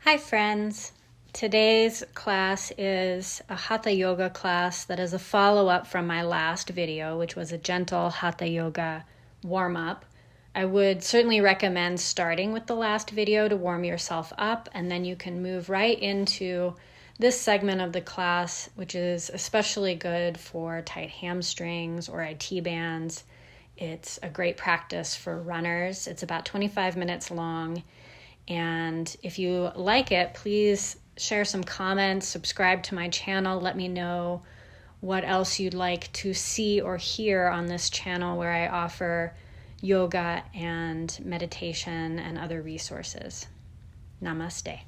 Hi friends, today's class is a Hatha yoga class that is a follow-up from my last video, which was a gentle Hatha yoga warm-up. I would certainly recommend starting with the last video to warm yourself up, and then you can move right into this segment of the class, which is especially good for tight hamstrings or IT bands. It's a great practice for runners. It's about 25 minutes long. And if you like it, please share some comments, subscribe to my channel, let me know what else you'd like to see or hear on this channel where I offer yoga and meditation and other resources. Namaste.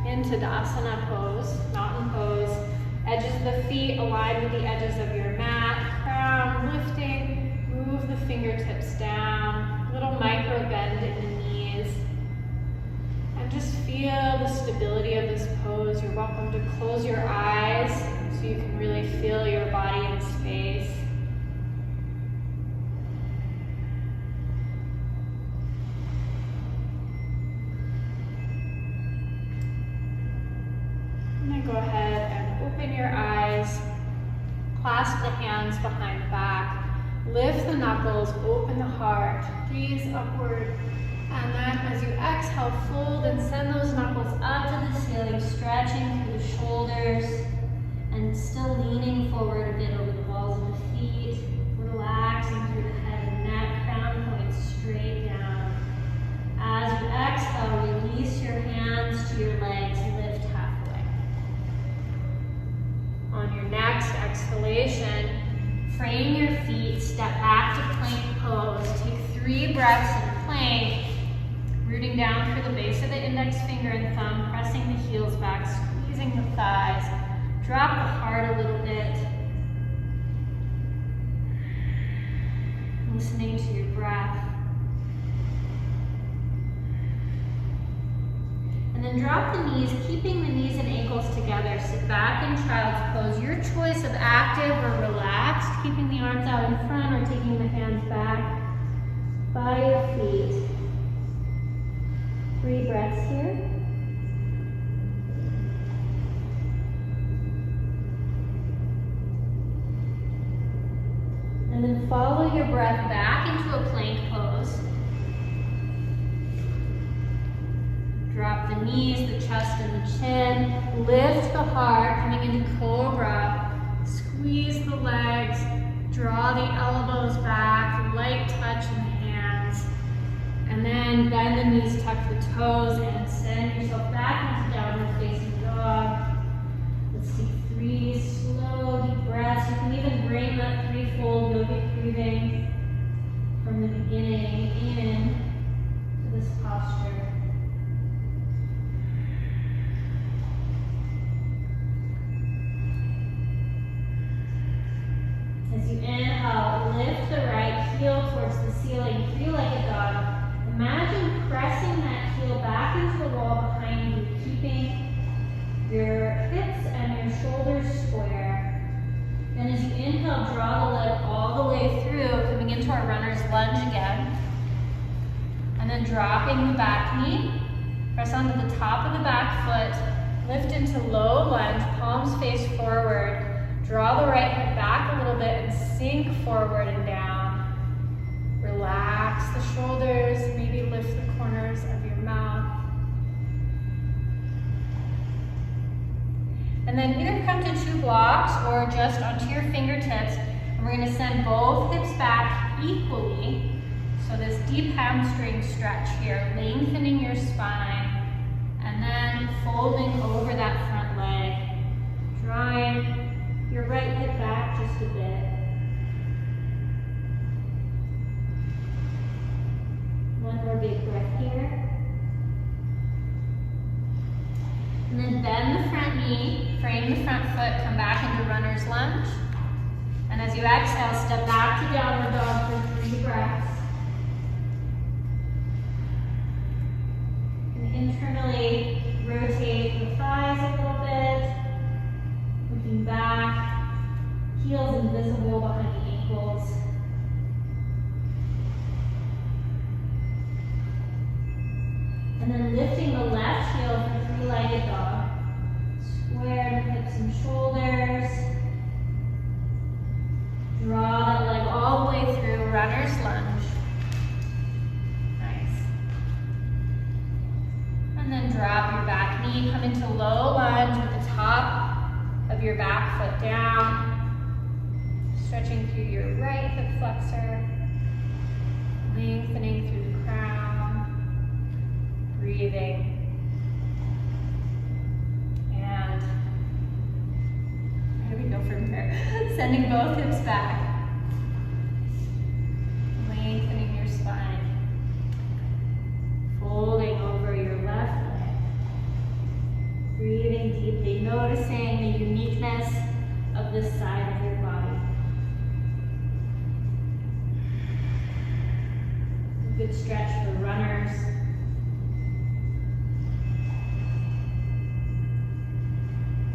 In Tadasana pose, mountain pose, edges of the feet aligned with the edges of your mat, crown lifting, move the fingertips down, little micro bend in the knees, and just feel the stability of this pose. You're welcome to close your eyes so you can really feel your body in space. And then go ahead and open your eyes, clasp the hands behind the back, lift the knuckles, open the heart, gaze upward, and then as you exhale, fold and send those knuckles up to the ceiling, stretching through the shoulders, and still leaning forward a bit over the balls of the feet, relaxing through the head and neck, crown points straight down. As you exhale, release your hands to your legs, lift halfway. On your next exhalation, frame your feet, step back to plank pose. Take 3 breaths in plank, rooting down through the base of the index finger and thumb, pressing the heels back, squeezing the thighs. Drop the heart a little bit. Listening to your breath. And then drop the knees, keeping the knees and ankles together. Sit back in child's pose. Your choice of active or relaxed, keeping the arms out in front or taking the hands back by your feet. 3 breaths here. And then follow your breath back into a plank pose. Drop the knees, the chest, and the chin. Lift the heart, coming into cobra. Squeeze the legs. Draw the elbows back. Light touch in the hands. And then bend the knees, tuck the toes, and send yourself back into downward facing dog. Let's take 3 slow, deep breaths. You can even bring that threefold yogic breathing from the beginning in to this posture. As you inhale, lift the right heel towards the ceiling, 3-legged dog. Imagine pressing that heel back into the wall behind you, keeping your hips and your shoulders square. And as you inhale, draw the leg all the way through, coming into our runner's lunge again. And then dropping the back knee, press onto the top of the back foot, lift into low lunge, palms face forward. Draw the right hip back a little bit and sink forward and down. Relax the shoulders, maybe lift the corners of your mouth. And then either come to 2 blocks or just onto your fingertips. And we're going to send both hips back equally. So this deep hamstring stretch here, lengthening your spine. And then folding over that front leg. Drawing your right hip back just a bit. One more big breath here. And then bend the front knee, frame the front foot, come back into runner's lunge. And as you exhale, step back to downward dog for 3 breaths. And internally rotate the thighs a little bit. Looking back, heels invisible behind the ankles. a runner's lunge. Nice. And then drop your back knee, come into low lunge with the top of your back foot down. Stretching through your right hip flexor. Lengthening through the crown. Breathing. And where do we go from here? Sending both hips back. Lengthening your spine. Folding over your left leg. Breathing deeply, noticing the uniqueness of this side of your body. A good stretch for runners.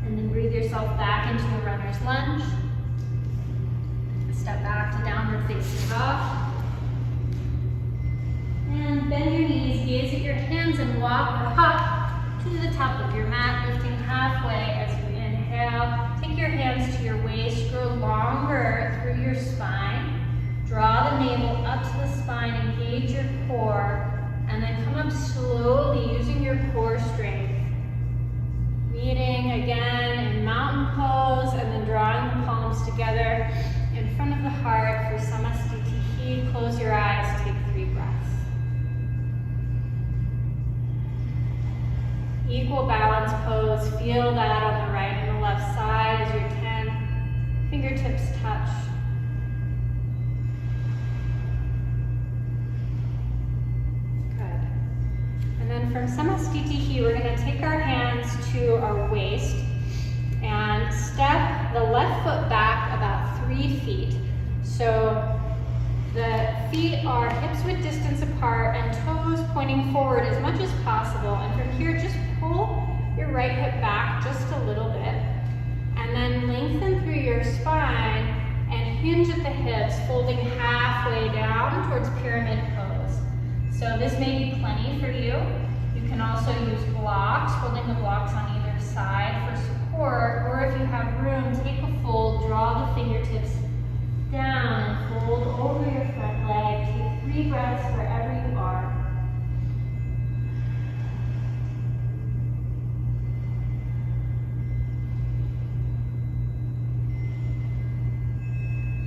And then breathe yourself back into a runner's lunge. Step back to downward facing dog. And bend your knees, gaze at your hands, and walk or hop to the top of your mat, lifting halfway as you inhale. Take your hands to your waist, grow longer through your spine. Draw the navel up to the spine, engage your core, and then come up slowly using your core strength. Meeting again in mountain pose, and then drawing the palms together in front of the heart for Samastitihi. Close your eyes, take 3 breaths. Equal balance pose, feel that on the right and the left side as your 10 fingertips touch. Good. And then from Samastitihi, we're going to take our hands to our waist and step the left foot back about 3 feet. So the feet are hips width distance apart and toes pointing forward as much as possible. And from here, just pull your right hip back just a little bit. And then lengthen through your spine and hinge at the hips, folding halfway down towards pyramid pose. So this may be plenty for you. You can also use blocks, holding the blocks on either side for support. Or if you have room, take a fold, draw the fingertips down and fold over your front leg. Take 3 breaths wherever you are.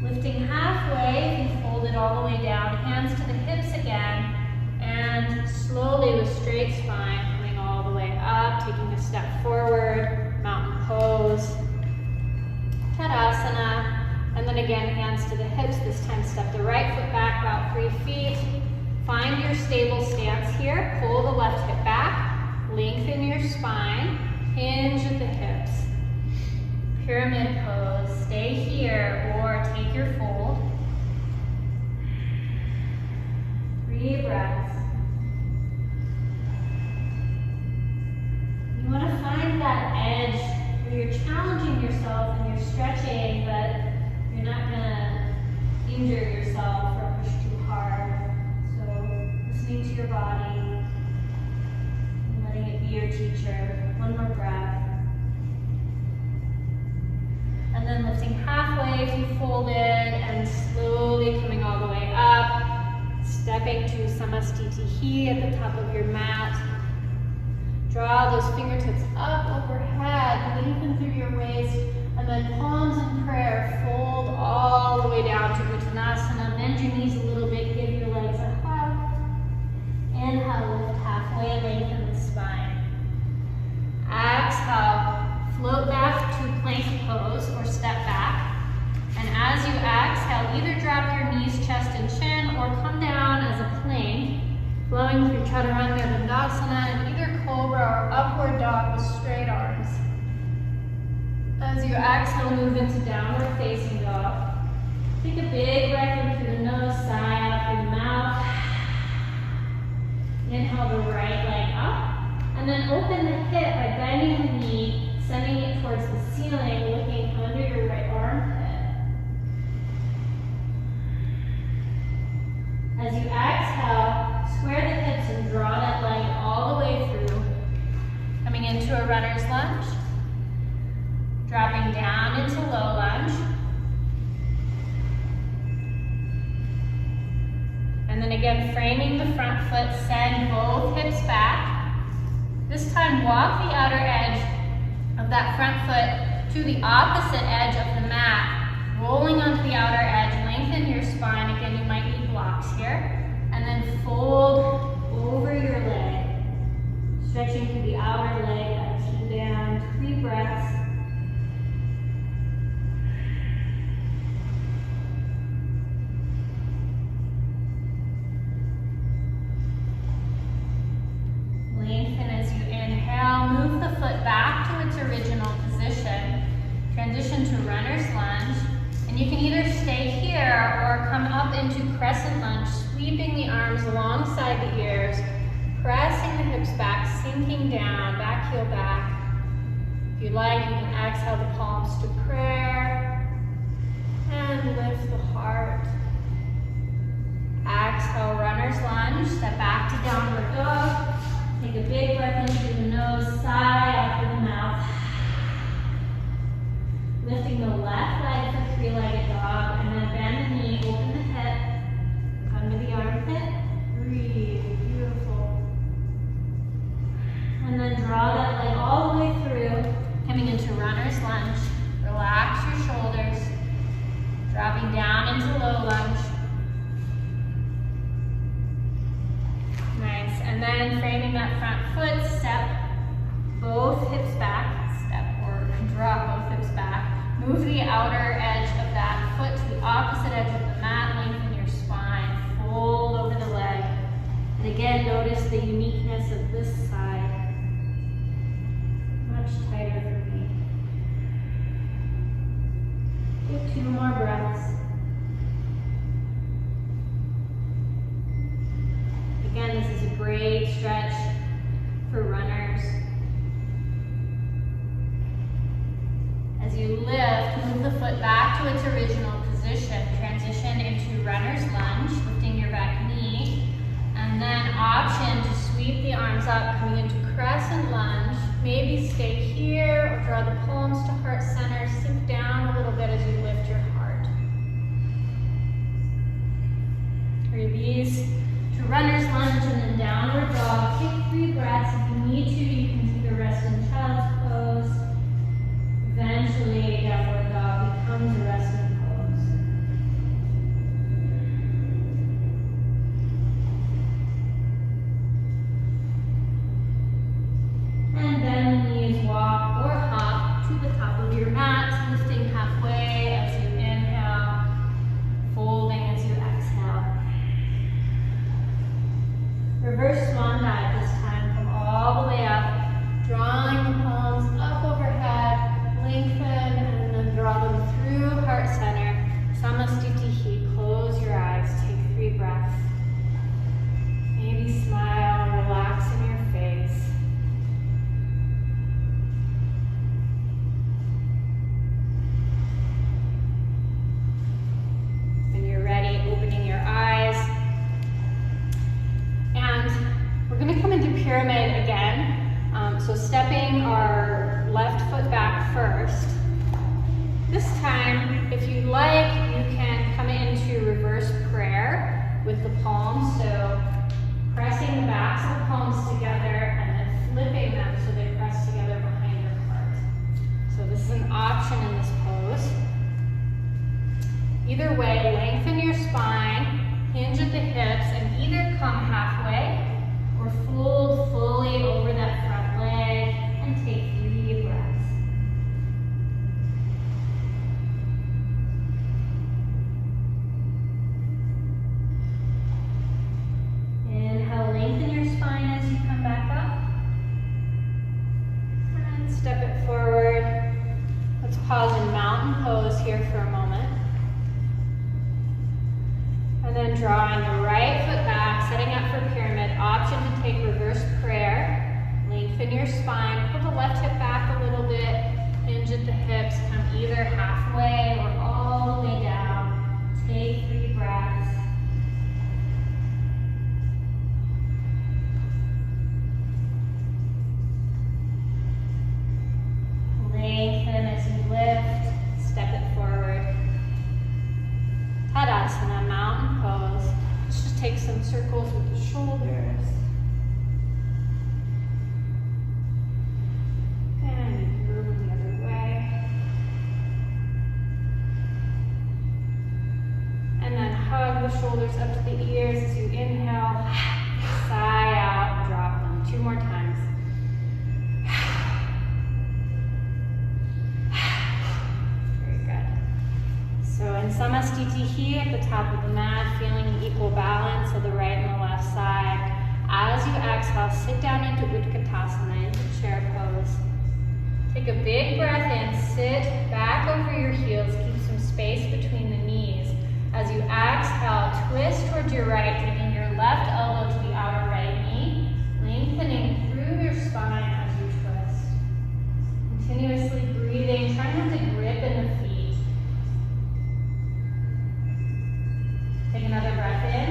Lifting halfway, you fold it all the way down, hands to the hips again, and slowly with straight spine, coming all the way up, taking a step forward, mountain pose, Tadasana. And then again, hands to the hips. This time step the right foot back about 3 feet. Find your stable stance here. Pull the left hip back. Lengthen your spine. Hinge at the hips. Pyramid pose. Stay here or take your fold. 3 breaths. You want to find that edge where you're challenging yourself and you're stretching, but you're not gonna injure yourself or push too hard. So listening to your body and letting it be your teacher. 1 more breath. And then lifting halfway if you folded and slowly coming all the way up. Stepping to Samastitihi at the top of your mat. Draw those fingertips up overhead, lengthen through your waist, and then palms in prayer, fold all the way down to Uttanasana. Bend your knees a little bit, give your legs a hug. Inhale, lift halfway, lengthen the spine. Exhale, float back to plank pose or step back. And as you exhale, either drop your knees, chest, and chin, or come down as a plank, flowing through Chaturanga Dandasana, and either cobra or upward dog with straight arms. As you exhale, move into downward facing dog. Take a big breath in through the nose, sigh out through the mouth. Inhale the right leg up, and then open the hip by bending the knee, sending it towards the ceiling, looking under your right armpit. As you exhale, square the hips and draw that leg all the way through. Coming into a runner's lunge. Dropping down into low lunge. then again, framing the front foot, send both hips back. This time, walk the outer edge of that front foot to the opposite edge of the mat, rolling onto the outer edge, lengthen your spine. Again, you might need blocks here. And then fold over your leg, stretching through the outer leg, exhale down, 3 breaths. Lengthen as you inhale, move the foot back to its original position. Transition to runner's lunge, and you can either stay here or come up into crescent lunge, sweeping the arms alongside the ears, pressing the hips back, sinking down, back heel back. If you like, you can exhale the palms to prayer and lift the heart. Exhale, runner's lunge, step back to downward dog. Take a big breath in through the nose, sigh out through the mouth. Lifting the left leg for 3-legged dog, and then bend the knee, open the hip, come to the armpit, breathe, beautiful. And then draw that leg all the way through, coming into runner's lunge. Relax your shoulders, dropping down into low lunge. Nice, and then framing that front foot, step both hips back, step or drop both hips back. Move the outer edge of that foot to the opposite edge of the mat, lengthen your spine, fold over the leg. And again, notice the uniqueness of this side. Much tighter for me. Take 2 more breaths. Again, this is a great stretch for runners. As you lift, move the foot back to its original position. Transition into runner's lunge, lifting your back knee. And then option to sweep the arms up, coming into crescent lunge. Maybe stay here or draw the palms to heart center. Sink down a little bit as you lift your heart. Release to runner's lunge and then downward dog. Take 3 breaths. If you need to, you can take a rest in child's pose. Eventually, downward dog becomes a resting pose. And bend the knees, walk or hop to the top of your mat, lifting halfway as you inhale, folding as you exhale. Reverse swan dive this time. Come all the way up, drawing the palms up overhead. Lengthen and then draw them through heart center. Samastitihi. Close your eyes. Take 3 breaths. Maybe smile, relax in your face. When you're ready, opening your eyes. And we're going to come into pyramid again. So stepping our left foot back first. This time, if you like, you can come into reverse prayer with the palms. So pressing the backs of the palms together and then flipping them so they press together behind your heart. So this is an option in this pose. Either way, lengthen your spine, hinge at the hips, and either come halfway or fold fully over that front leg and take 3 breaths. Inhale, lengthen your spine as you come back up. And step it forward. Let's pause in mountain pose here for a moment. And then drawing the right foot back, setting up for pyramid. Option to take reverse prayer. Lengthen your spine, pull the left hip back a little bit, hinge at the hips, come either halfway or all the way down. Take 3 breaths. Lengthen as you lift, step it forward. Tadasana, mountain pose. Let's just take some circles with the shoulders. And move the other way. And then hug the shoulders up to the ears as you inhale. Sigh out, drop them. 2 more times. Very good. So in Samastitihi at the top of the mat, feeling equal balance of the right and the left side. As you exhale, sit down into Utkatasana, into chair pose. Take a big breath in, sit back over your heels, keep some space between the knees. As you exhale, twist towards your right, taking your left elbow to the outer right knee, lengthening through your spine as you twist. Continuously breathing, try not to grip in the feet. Take another breath in,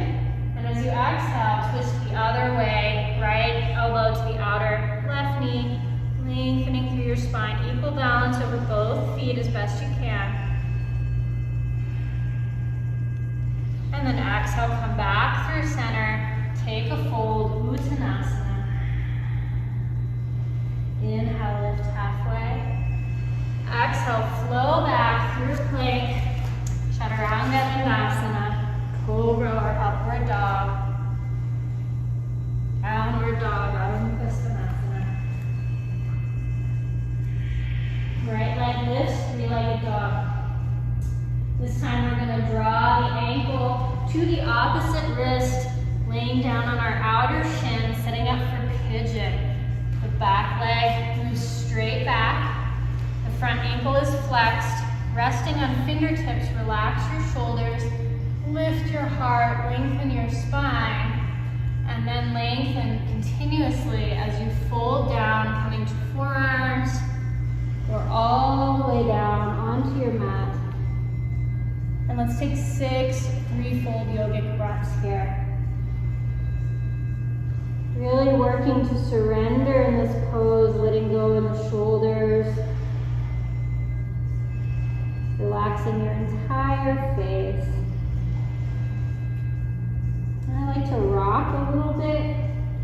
and as you exhale, twist the other way, right elbow to the outer left knee, lengthening through your spine, equal balance over both feet as best you can. And then exhale, come back through center, take a fold, Uttanasana. Inhale, lift halfway. Exhale, flow back through plank, Chaturanga Dandasana, Cobra or upward dog, downward dog, Adho Mukha Svanasana. Right leg lifts, 3-legged dog. This time we're going to draw the ankle to the opposite wrist, laying down on our outer shin, setting up for pigeon. The back leg moves straight back. The front ankle is flexed. Resting on fingertips, relax your shoulders, lift your heart, lengthen your spine, and then lengthen continuously as you fold down, coming to forearms or all the way down onto your mat. And let's take 6 3-fold yogic breaths here. Really working to surrender in this pose, letting go in the shoulders. Relaxing your entire face. And I like to rock a little bit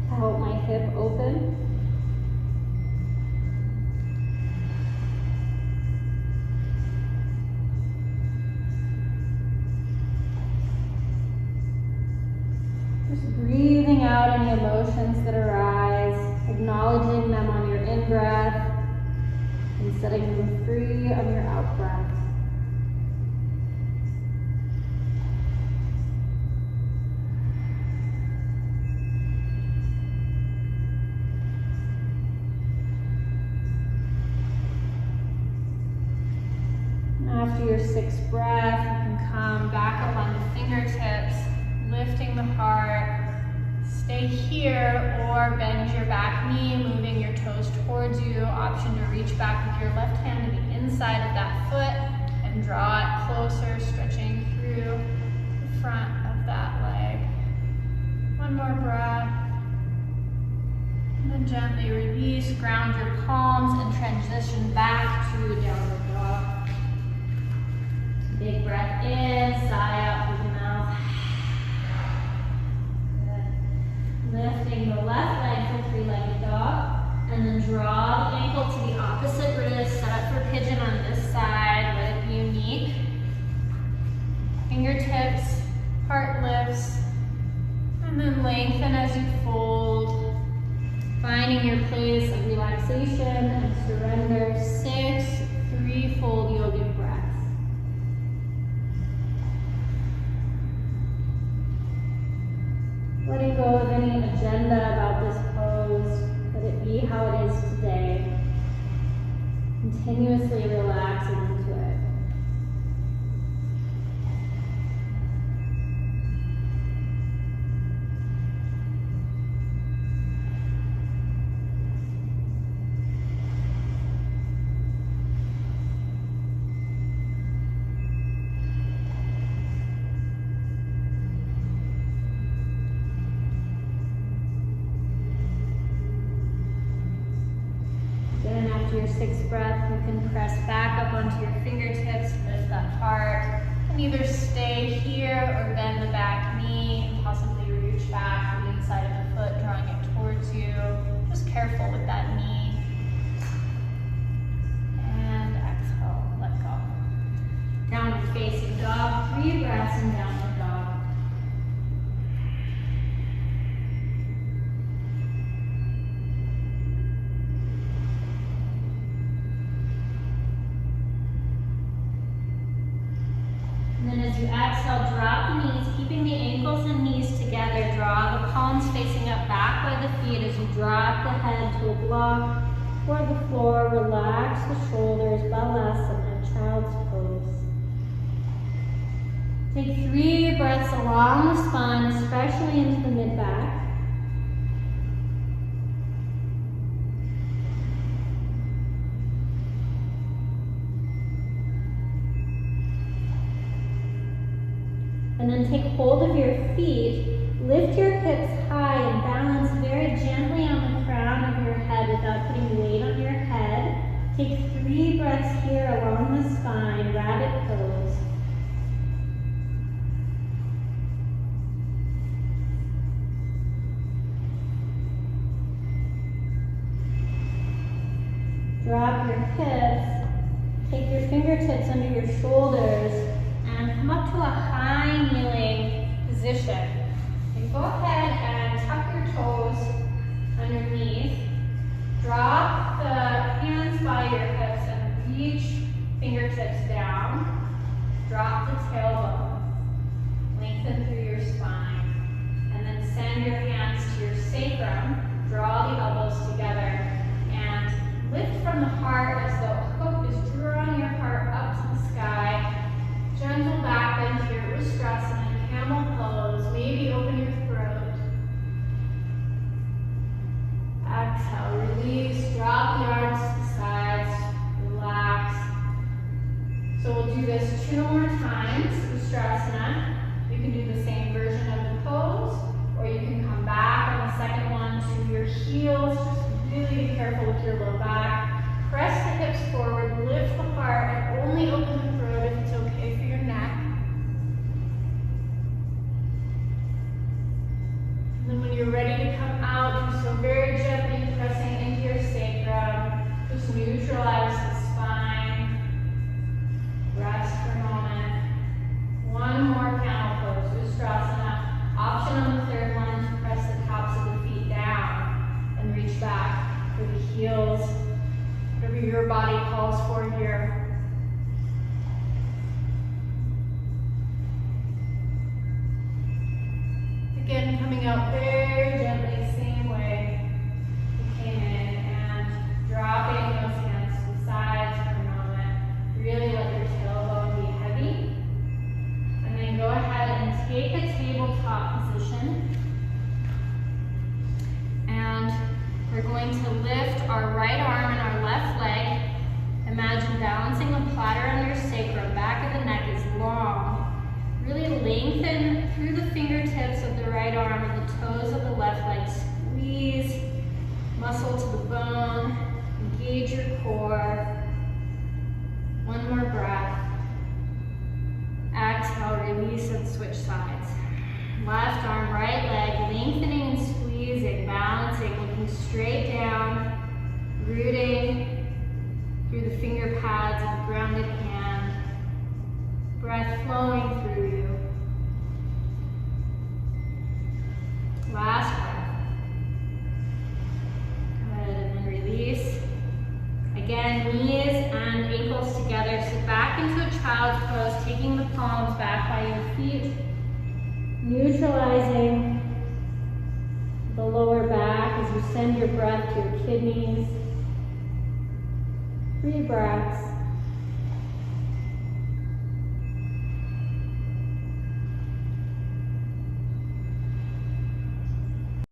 to help my hip open. Breathing out any emotions that arise, acknowledging them on your in-breath, and setting them free on your out-breath. And after your 6th breath, you can come back up on the fingertips, lifting the heart. Stay here or bend your back knee, moving your toes towards you. Option to reach back with your left hand to the inside of that foot and draw it closer, stretching through the front of that leg. One more breath. And then gently release, ground your palms and transition back to downward dog. Big breath in, sigh out through the mouth. Lifting the left leg for 3-legged dog, and then draw the ankle to the opposite wrist, set up for pigeon on this side, let it be unique. Fingertips, heart lifts, and then lengthen as you fold, finding your place of relaxation and surrender. 6 3-fold yogic breaths. Letting go of any agenda about this pose, let it be how it is today. Continuously relaxing into it. After your 6th breath, you can press back up onto your fingertips, lift that heart, And either stay here or bend the back knee and possibly reach back to the inside of the foot, drawing it towards you. Just careful with that knee. And exhale, let go. Downward facing dog, 3 breaths in downward dog. And then as you exhale, drop the knees, keeping the ankles and knees together. Draw the palms facing up back by the feet as you drop the head to a block or the floor. Relax the shoulders, Balasana, child's pose. Take 3 breaths along the spine, especially into the mid-back. And then take hold of your feet, lift your hips high and balance very gently on the crown of your head without putting weight on your head. Take 3 breaths here along the spine, rabbit pose. Drop your hips, take your fingertips under your shoulders, and come up to a high kneeling position. And go ahead and tuck your toes underneath. Drop the hands by your hips and reach fingertips down. Drop the tailbone. Lengthen through your spine. And then send your hands to your sacrum. Draw the elbows together. And lift from the heart as though a hook is drawing your heart up to the sky. Gentle back bend here, Ustrasana, camel pose. Maybe open your throat. Exhale, release, drop the arms to the sides, relax. So we'll do this 2 more times, Ustrasana. You can do the same version of the pose, or you can come back on the second one to your heels. Just really be careful with your low back. Press the hips forward, lift the heart, and only open the throat if it's okay for your neck. And then when you're ready to come out, do so very gently, pressing into your sacrum. Just neutralize the spine. Rest for a moment. 1 more camel pose, Ustrasana. Option on the third one to press the tops of the feet down and reach back for the heels. Whatever your body calls for here. Again, coming out very gently, same way you came in, and dropping those hands to the sides for a moment. Really let your tailbone be heavy. And then go ahead and take a tabletop position. And we're going to lift our right arm and our left leg. Imagine balancing a platter on your sacrum. Back of the neck is long. Really lengthen through the fingertips of the right arm and the toes of the left leg. Squeeze muscle to the bone. Engage your core. 1 more breath. Exhale, release and switch sides. Left arm, right leg, lengthening and squeezing, balancing, looking straight down, rooting through the finger pads of the grounded hand. Breath flowing through you. Last breath. Good, and then release. Again, knees and ankles together. Sit back into a child's pose, taking the palms back by your feet. Neutralizing the lower back as you send your breath to your kidneys. 3 breaths.